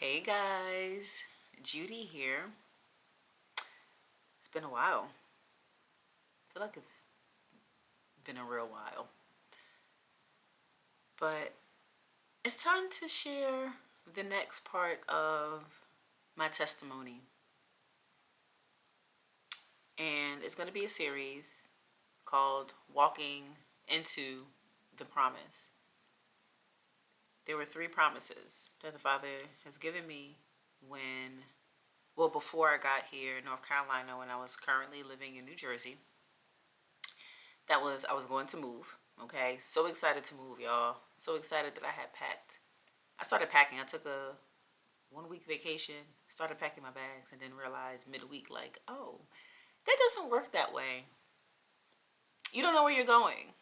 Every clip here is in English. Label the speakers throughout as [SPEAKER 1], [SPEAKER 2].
[SPEAKER 1] Hey guys, Judy here. It's been a while. I feel like it's been a real while. But it's time to share the next part of my testimony. And it's going to be a series called Walking into the Promise. There were three promises that the Father has given me before I got here in North Carolina when I was currently living in New Jersey. I was going to move. Okay, so excited to move, y'all. So excited that I had packed. I started packing. I took a 1 week vacation, started packing my bags, and then realized midweek, like, oh, that doesn't work that way. You don't know where you're going.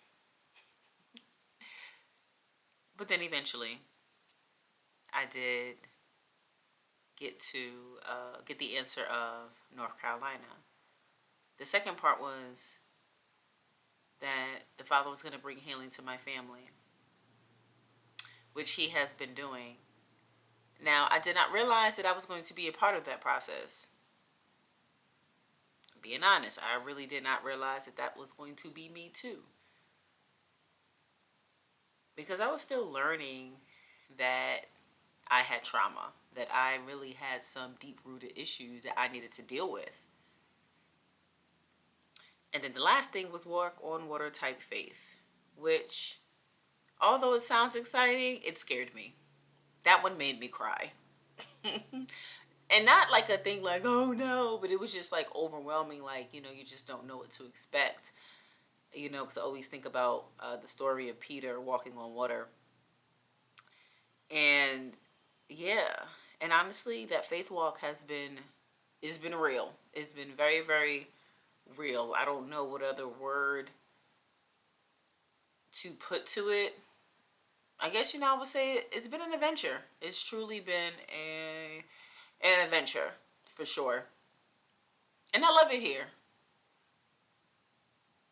[SPEAKER 1] But then eventually, I did get the answer of North Carolina. The second part was that the Father was going to bring healing to my family, which He has been doing. Now, I did not realize that I was going to be a part of that process. Being honest, I really did not realize that that was going to be me too. Because I was still learning that I had trauma, that I really had some deep rooted issues that I needed to deal with. And then the last thing was walk on water type faith, which, although it sounds exciting, it scared me. That one made me cry. And not like a thing like, oh no, but it was just like overwhelming, like, you just don't know what to expect. Because I always think about the story of Peter walking on water. And yeah, and honestly, that faith walk it's been real. It's been very, very real. I don't know what other word to put to it. I guess I would say it's been an adventure. It's truly been an adventure for sure. And I love it here.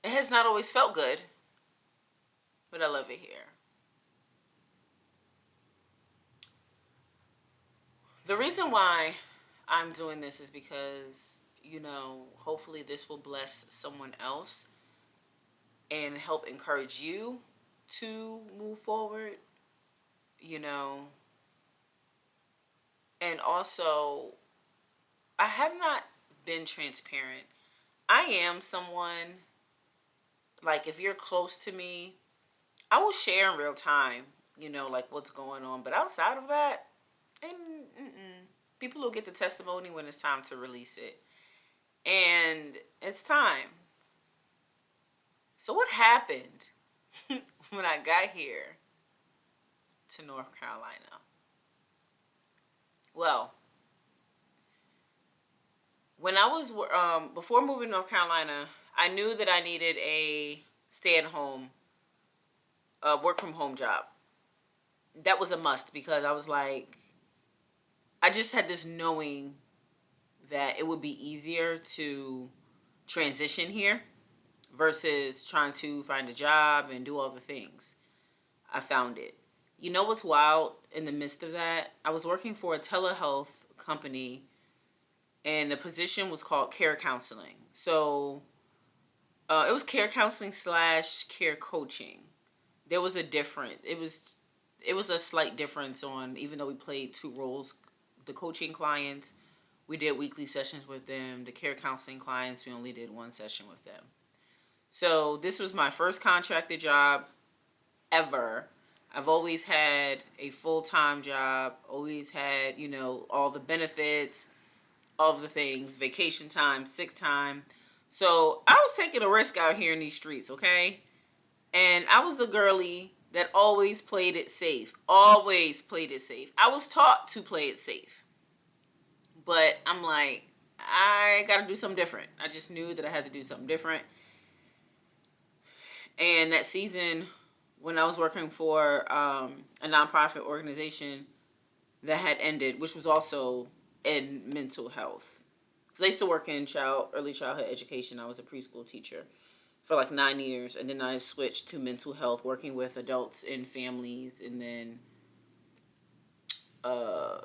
[SPEAKER 1] It has not always felt good, but I love it here. The reason why I'm doing this is because, hopefully this will bless someone else and help encourage you to move forward, you know. And also, I have not been transparent. I am someone, like, if you're close to me, I will share in real time, like what's going on. But outside of that, people will get the testimony when it's time to release it. And it's time. So, what happened when I got here to North Carolina? Well, when I was before moving to North Carolina, I knew that I needed a stay-at-home, work-from-home job. That was a must because I was like, I just had this knowing that it would be easier to transition here versus trying to find a job and do all the things. I found it. You know what's wild in the midst of that? I was working for a telehealth company and the position was called care counseling. So it was care counseling slash care coaching. There was a different. It was a slight difference on, even though we played two roles. The coaching clients, we did weekly sessions with them. The care counseling clients, we only did one session with them. So this was my first contracted job ever. I've always had a full-time job, always had, all the benefits, all the things, vacation time, sick time. So I was taking a risk out here in these streets, okay? And I was the girly that always played it safe. Always played it safe. I was taught to play it safe. But I'm like, I got to do something different. I just knew that I had to do something different. And that season, when I was working for a nonprofit organization that had ended, which was also in mental health. Because I used to work in early childhood education. I was a preschool teacher for like 9 years, and then I switched to mental health, working with adults and families, and then uh,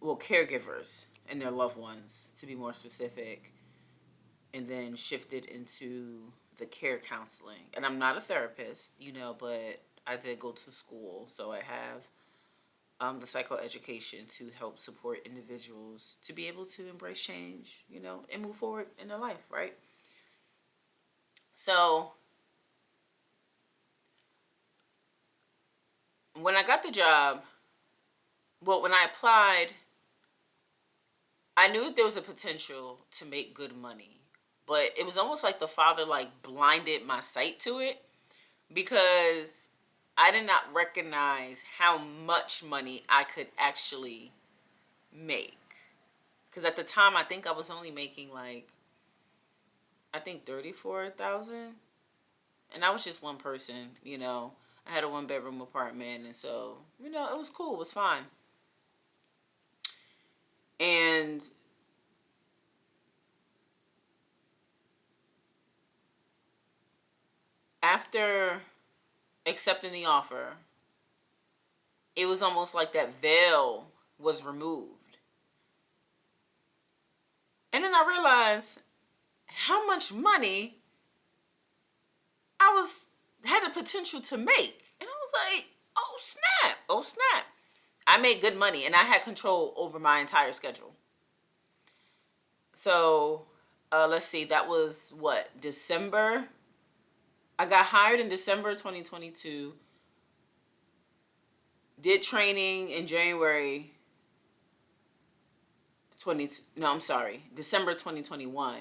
[SPEAKER 1] well, caregivers and their loved ones, to be more specific, and then shifted into the care counseling. And I'm not a therapist, but I did go to school, so I have the psychoeducation to help support individuals to be able to embrace change, and move forward in their life, right? So when I got the job, well, when I applied, I knew there was a potential to make good money, but it was almost like the father like blinded my sight to it because I did not recognize how much money I could actually make. Because at the time, I think I was only making like, I think 34,000, and I was just one person. I had a 1 bedroom apartment, and so it was cool, it was fine. And after accepting the offer, it was almost like that veil was removed. And then I realized how much money I was had the potential to make. And I was like, oh snap, oh snap. I made good money and I had control over my entire schedule. So let's see, that was what, December? I got hired in December 2022, did training in January 20, no, I'm sorry, December 2021.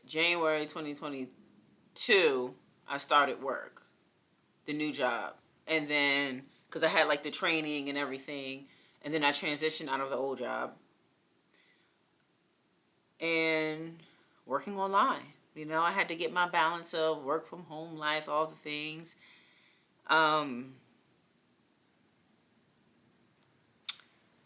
[SPEAKER 1] January 2022, I started work, the new job. And then, because I had like the training and everything, and then I transitioned out of the old job and working online. I had to get my balance of work from home life, all the things. Um,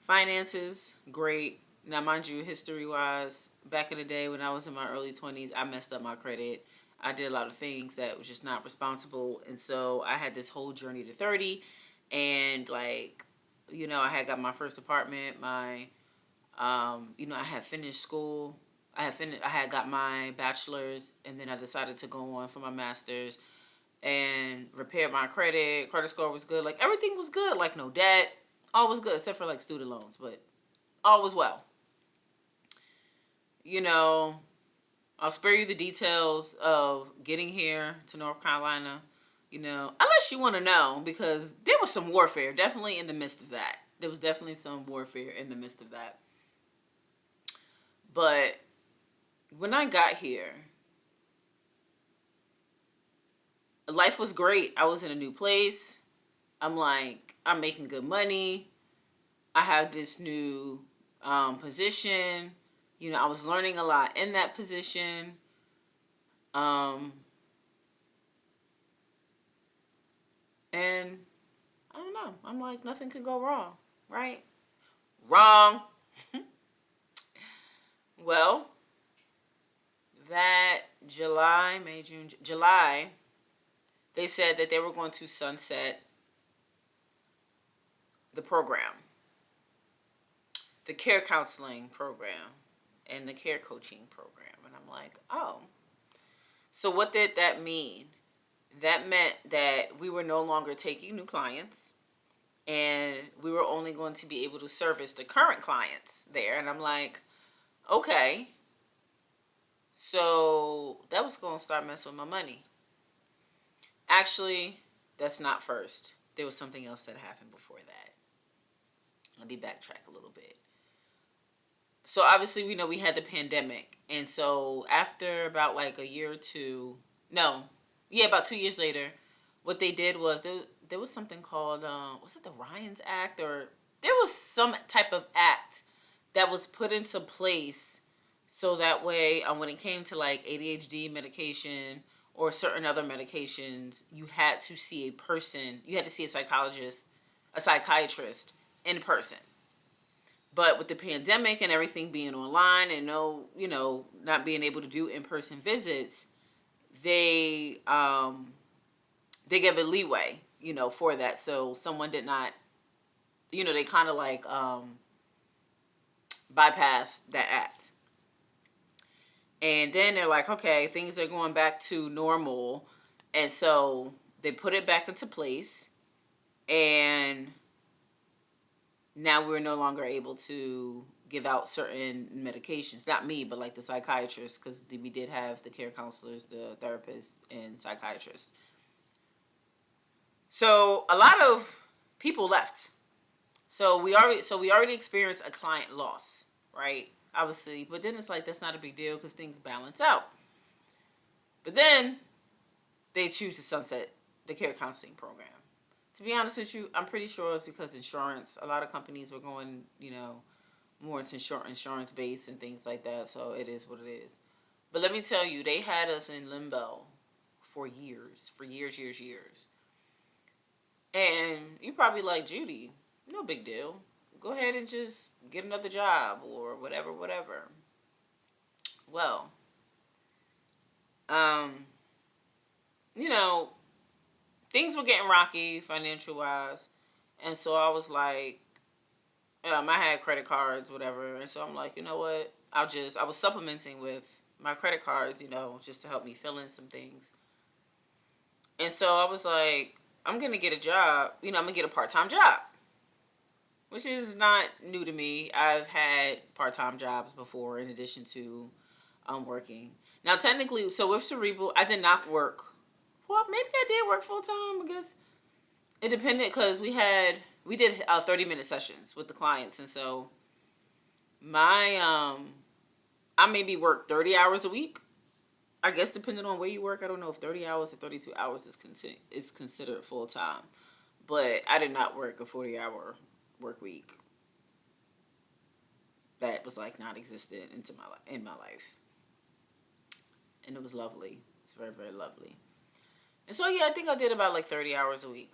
[SPEAKER 1] Finances, great. Now, mind you, history wise, back in the day when I was in my early 20s, I messed up my credit. I did a lot of things that was just not responsible. And so I had this whole journey to 30. And, like, I had got my first apartment. I had finished school. I had got my bachelor's. And then I decided to go on for my master's and repaired my credit. Credit score was good. Like, everything was good. Like, no debt. All was good except for, like, student loans. But all was well. You know, I'll spare you the details of getting here to North Carolina, unless you want to know, because there was some warfare definitely in the midst of that. There was definitely some warfare in the midst of that. But when I got here, life was great. I was in a new place. I'm like, I'm making good money. I have this new position. I was learning a lot in that position. Um, and I don't know. I'm like, nothing could go wrong, right? Wrong. Well, that July, May, June, July, they said that they were going to sunset the program, the care counseling program, and the care coaching program. And I'm like, oh. So what did that mean? That meant that we were no longer taking new clients and we were only going to be able to service the current clients there. And I'm like, okay. So that was going to start messing with my money. Actually, that's not first. There was something else that happened before that. Let me backtrack a little bit. So obviously we know we had the pandemic. And so after about like a year or two, no, yeah, about 2 years later, what they did was there was something called, was it the Ryan's Act? Or there was some type of act that was put into place so that way when it came to like ADHD medication or certain other medications, you had to see a person, you had to see a psychologist, a psychiatrist in person. But with the pandemic and everything being online and not being able to do in-person visits, they gave a leeway, for that. So someone did not, they kind of like bypass that act. And then they're like, okay, things are going back to normal. And so they put it back into place. And now we're no longer able to give out certain medications. Not me, but like the psychiatrist, because we did have the care counselors, the therapists, and psychiatrists. So a lot of people left. So we already experienced a client loss, right? Obviously, but then it's like that's not a big deal because things balance out. But then they choose to sunset the care counseling program. To be honest with you, I'm pretty sure it's because insurance. A lot of companies were going, more into insurance based and things like that. So it is what it is. But let me tell you, they had us in limbo for years, years, years. And you probably like, Judy, no big deal. Go ahead and just get another job or whatever, whatever. Well, um, you know, things were getting rocky financial wise. And so I was like, I had credit cards, whatever. And so I'm like, you know what? I was supplementing with my credit cards, just to help me fill in some things. And so I was like, I'm going to get a job. I'm going to get a part time job, which is not new to me. I've had part time jobs before in addition to working. Now, technically, so with Cerebral, I did not work. Well, maybe I did work full time. I guess it depended because we did 30-minute sessions with the clients, and so my I maybe worked 30 hours a week. I guess depending on where you work, I don't know if 30 hours or 32 hours is considered full time. But I did not work a 40-hour work week. That was like non-existent in my life, and it was lovely. It's very, very lovely. And so yeah, I think I did about like 30 hours a week.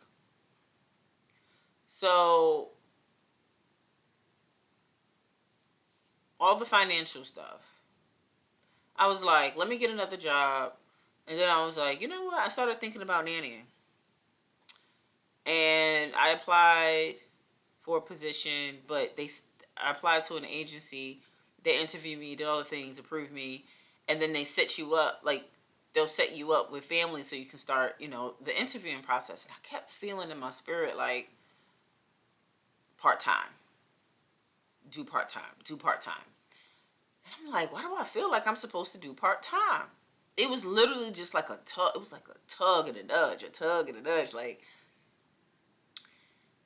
[SPEAKER 1] So all the financial stuff, I was like, let me get another job. And then I was like, you know what? I started thinking about nannying. And I applied for a position, but I applied to an agency. They interviewed me, did all the things, approved me, and then they set you up. Like they'll set you up with families so you can start, the interviewing process. And I kept feeling in my spirit like part time, do part time, do part time. And I'm like, why do I feel like I'm supposed to do part time? It was literally just like a tug. It was like a tug and a nudge, a tug and a nudge, like.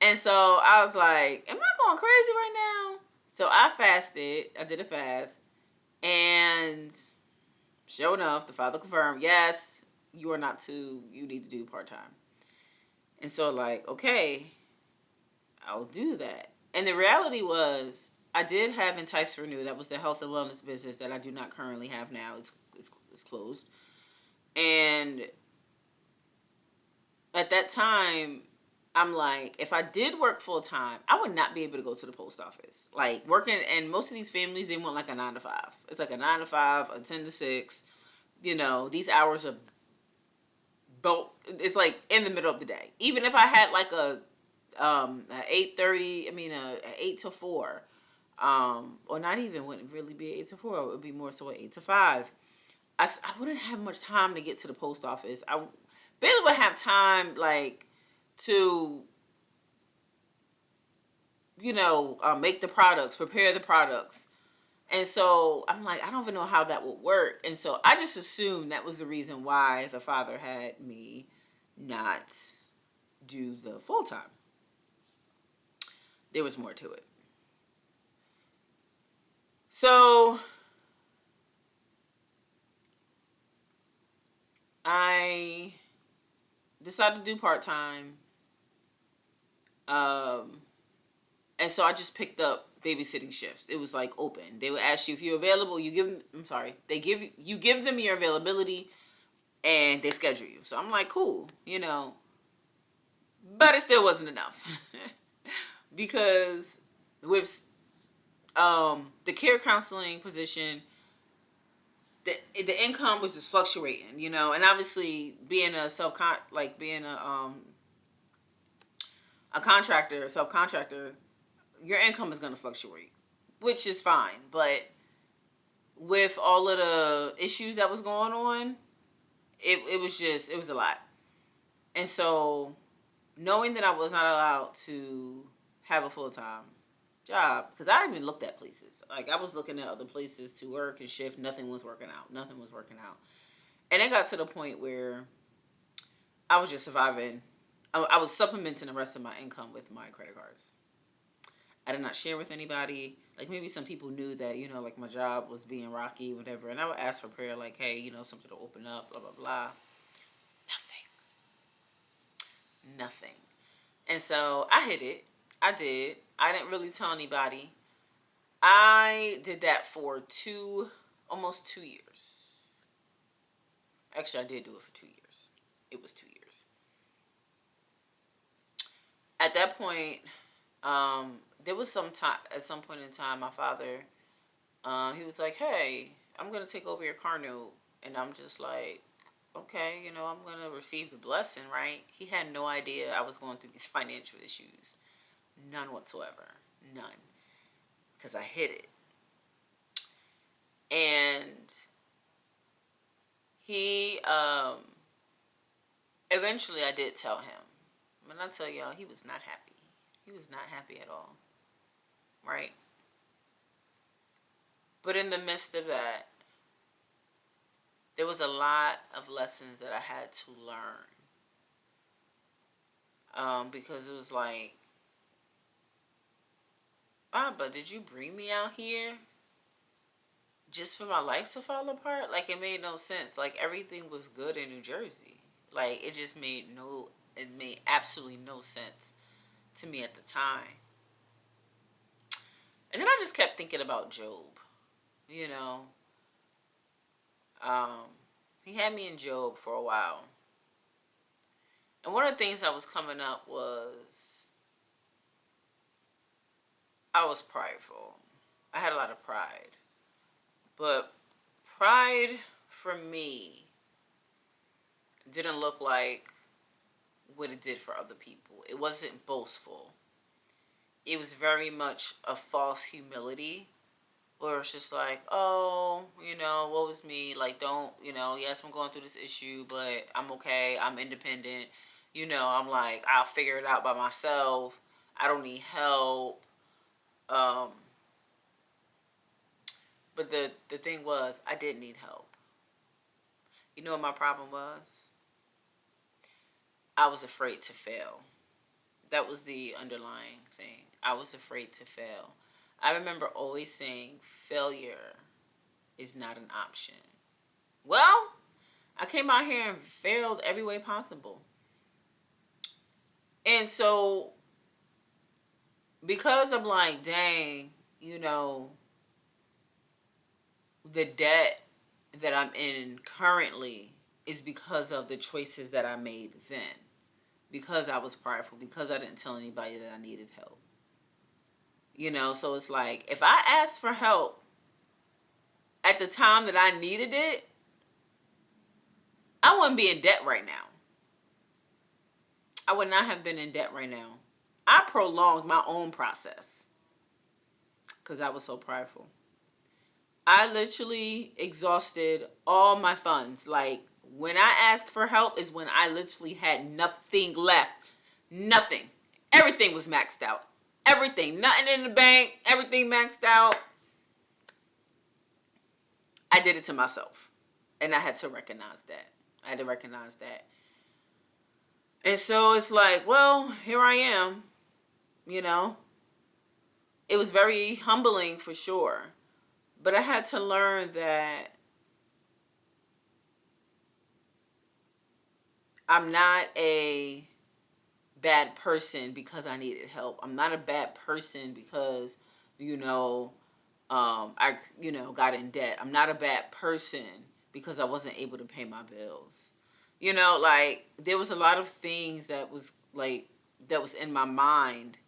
[SPEAKER 1] And so I was like, am I going crazy right now? So I fasted. I did a fast. And sure enough, the father confirmed, yes, you need to do part time. And so, like, okay, I'll do that. And the reality was, I did have Entice for Renew. That was the health and wellness business that I do not currently have now. It's closed. And at that time, I'm like, if I did work full time, I would not be able to go to the post office. Like working, and most of these families, they want like a 9 to 5. It's like a 9 to 5, a 10 to 6. These hours are both. It's like in the middle of the day. Even if I had like a 8:30, a 8 to 4, or not even wouldn't really be 8 to 4. It would be more so an 8 to 5. I wouldn't have much time to get to the post office. I barely would have time like to make the products, prepare the products. And so I'm like, I don't even know how that would work. And so I just assumed that was the reason why the father had me not do the full time. There was more to it. So I decided to do part time. Um, and so I just picked up babysitting shifts. It was like open. They would ask you if you're available. You give them your availability, and they schedule you. So I'm like, cool. But it still wasn't enough because with the care counseling position, the income was just fluctuating, and obviously being being a contractor, self contractor, your income is going to fluctuate. which is fine. But with all of the issues that was going on, it was just, it was a lot. And so knowing that I was not allowed to have a full time job, because I even looked at places. Like, I was looking at other places to work and shift. Nothing was working out. Nothing was working out. And it got to the point where I was just surviving. I was supplementing the rest of my income with my credit cards. I did not share with anybody. Like, maybe some people knew that, like, my job was being rocky, whatever. And I would ask for prayer, like, hey, something to open up, blah, blah, blah. Nothing. Nothing. And so I hid it. I did. I didn't really tell anybody. I did that for almost 2 years. Actually, I did do it for 2 years. It was 2 years. At that point, there was some time. At some point in time, my father, he was like, "Hey, I'm gonna take over your car note," and I'm just like, "Okay, I'm gonna receive the blessing, right?" He had no idea I was going through these financial issues, none whatsoever, none, because I hid it. And he, eventually, I did tell him. When I tell y'all, he was not happy. He was not happy at all, right? But in the midst of that, there was a lot of lessons that I had to learn. Because it was like, but did you bring me out here just for my life to fall apart? Like, it made no sense. Like, everything was good in New Jersey. Like, it made absolutely no sense to me at the time. And then I just kept thinking about Job, you know. Um, he had me in Job for a while. And one of the things that was coming up was I was prideful. I had a lot of pride. But pride for me didn't look like what it did for other people. It wasn't boastful. It was very much a false humility, where it's just like, oh, what was me? Like, don't, yes, I'm going through this issue, but I'm okay. I'm independent. I'm like, I'll figure it out by myself. I don't need help. Um, but the thing was, I did need help. You know what my problem was? I was afraid to fail. That was the underlying thing. I was afraid to fail. I remember always saying failure is not an option. Well, I came out here and failed every way possible. And so, because I'm like, dang, you know, the debt that I'm in currently is because of the choices that I made then. Because I was prideful, because I didn't tell anybody that I needed help. So it's like, if I asked for help at the time that I needed it, I wouldn't be in debt right now. I would not have been in debt right now. I prolonged my own process because I was so prideful. I literally exhausted all my funds. Like, when I asked for help is when I literally had nothing left. Nothing. Everything was maxed out. Everything. Nothing in the bank. Everything maxed out. I did it to myself. And I had to recognize that. I had to recognize that. And so it's like, well, here I am, you know. It was very humbling for sure. But I had to learn that I'm not a bad person because I needed help. I'm not a bad person because, you know, I, got in debt. I'm not a bad person because I wasn't able to pay my bills. Like, there was a lot of things that was like, that was in my mind,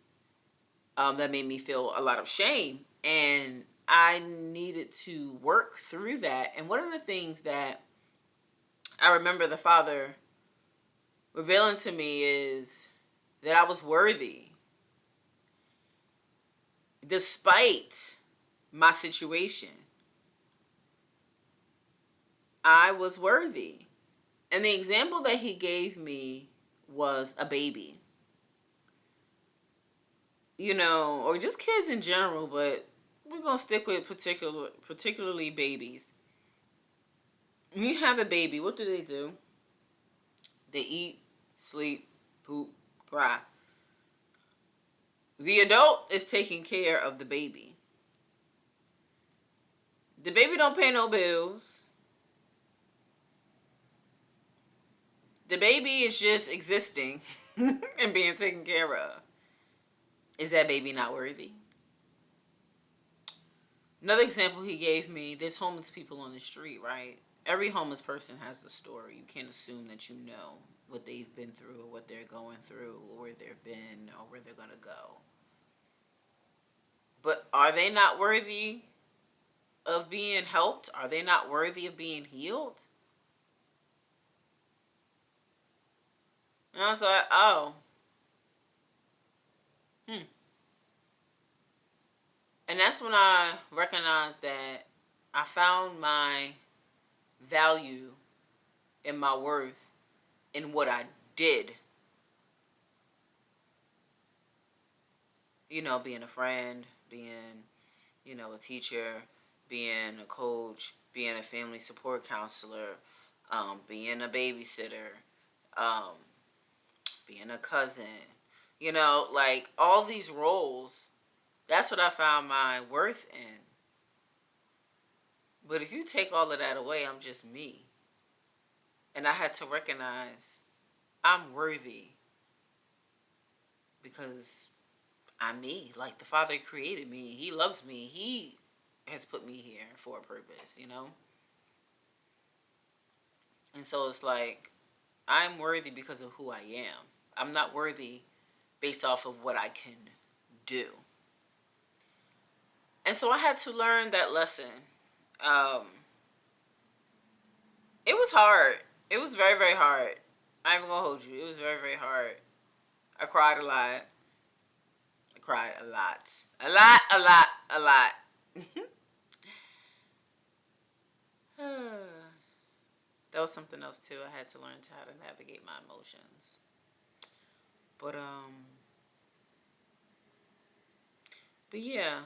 [SPEAKER 1] that made me feel a lot of shame. And I needed to work through that. And one of the things that I remember the Father revealing to me is that I was worthy, despite my situation. I was worthy. And the example that he gave me was a baby, or just kids in general, but we're going to stick with particularly babies. When you have a baby, what do? They eat, sleep, poop, cry. The adult is taking care of the baby. The baby don't pay no bills. The baby is just existing and being taken care of. Is that baby not worthy? Another example he gave me, there's homeless people on the street, right? Every homeless person has a story. You can't assume that you know what they've been through or what they're going through or where they've been or where they're going to go. But are they not worthy of being helped? Are they not worthy of being healed? And I was like, oh, hmm. And that's when I recognized that I found my value and my worth in what I did. Being a friend, being, a teacher, being a coach, being a family support counselor, being a babysitter, um, being a cousin, like all these roles. That's what I found my worth in. But if you take all of that away, I'm just me. And I had to recognize I'm worthy because I'm me. Like the Father created me. He loves me. He has put me here for a purpose. And so it's like I'm worthy because of who I am. I'm not worthy based off of what I can do. And so I had to learn that lesson. Um, it was hard. It was very, very hard. I'm even gonna hold you. It was very, very hard. I cried a lot. I cried a lot. A lot, a lot, a lot. That was something else too. I had to learn how to navigate my emotions. But yeah,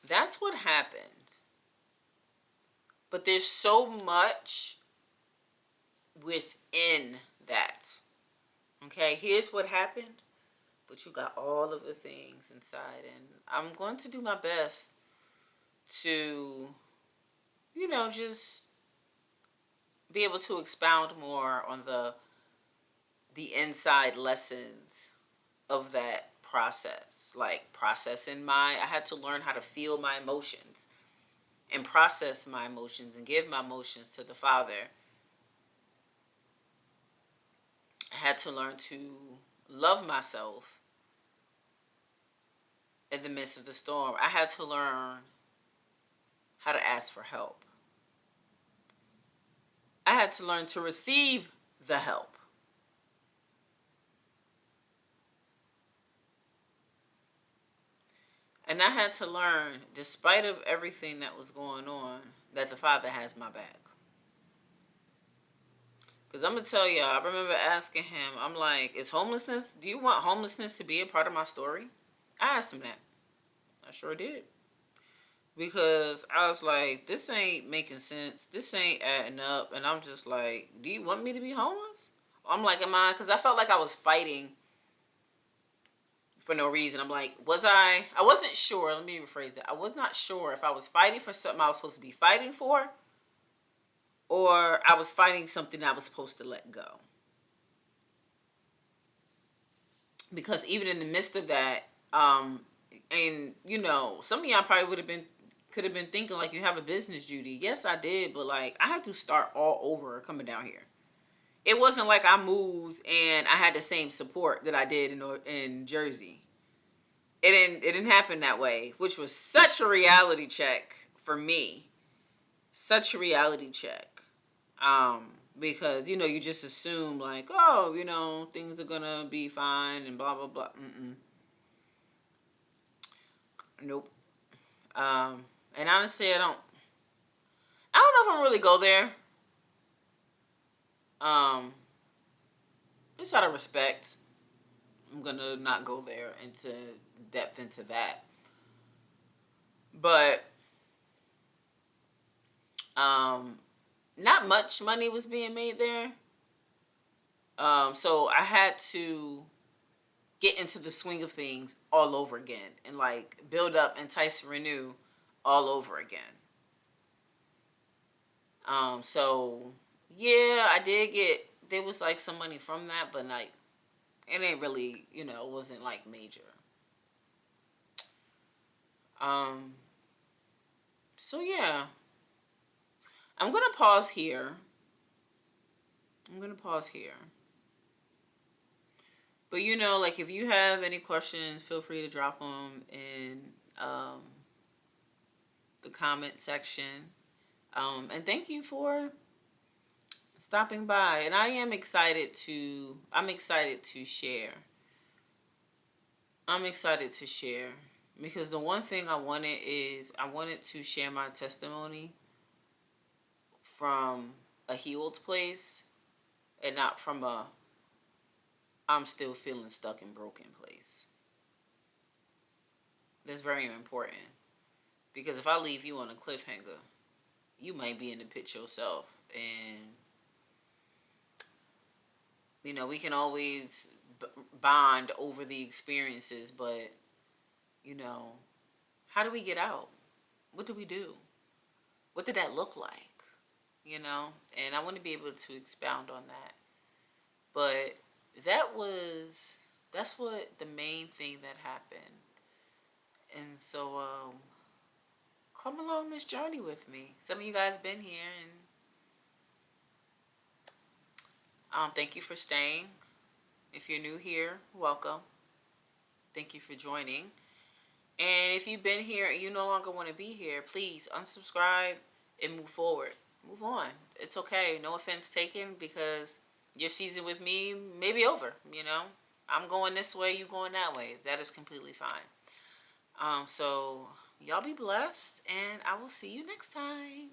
[SPEAKER 1] that's what happened. But there's so much within that. Okay, here's what happened, but you got all of the things inside, and I'm going to do my best to, just be able to expound more on the inside lessons of that process. Like processing I had to learn how to feel my emotions and process my emotions and give my emotions to the Father. I had to learn to love myself in the midst of the storm. I had to learn how to ask for help. I had to learn to receive the help. And I had to learn, despite of everything that was going on, that the Father has my back. Because I'm going to tell you, I remember asking him, I'm like, do you want homelessness to be a part of my story? I asked him that. I sure did. Because I was like, this ain't making sense. This ain't adding up. And I'm just like, do you want me to be homeless? I'm like, am I? Because I felt like I was fighting for no reason. I'm like, I wasn't sure. Let me rephrase it. I was not sure if I was fighting for something I was supposed to be fighting for, or I was fighting something I was supposed to let go. Because even in the midst of that, and some of y'all probably could have been thinking like, you have a business, Judy. Yes, I did, but like I had to start all over coming down here. It wasn't like I moved and I had the same support that I did in Jersey. It didn't happen that way, which was such a reality check for me. Such a reality check. Because you just assume like, oh, things are gonna be fine and blah blah blah. Mm-mm. Nope. And honestly, I don't know if I'm really go there. Um, just out of respect, I'm gonna not go there into depth into that. But um, not much money was being made there. So I had to get into the swing of things all over again and like build up, entice, renew all over again. So yeah, I did get there was like some money from that, but like it ain't really, it wasn't like major. Um, so yeah, I'm gonna pause here. I'm gonna pause here. But like if you have any questions, feel free to drop them in um, the comment section. And thank you for stopping by. And I'm excited to share. I'm excited to share because the one thing I wanted to share my testimony from a healed place and not from a I'm still feeling stuck and broken place. That's very important because if I leave you on a cliffhanger, you might be in the pit yourself. And we can always bond over the experiences, but you know, how do we get out? What do we do? What did that look like? And I want to be able to expound on that. But that was that's what the main thing that happened. And so come along this journey with me. Some of you guys been here, and thank you for staying. If you're new here, welcome. Thank you for joining. And if you've been here and you no longer want to be here, please unsubscribe and move forward. Move on. It's okay. No offense taken because your season with me may be over. I'm going this way, you going that way. That is completely fine. So y'all be blessed and I will see you next time.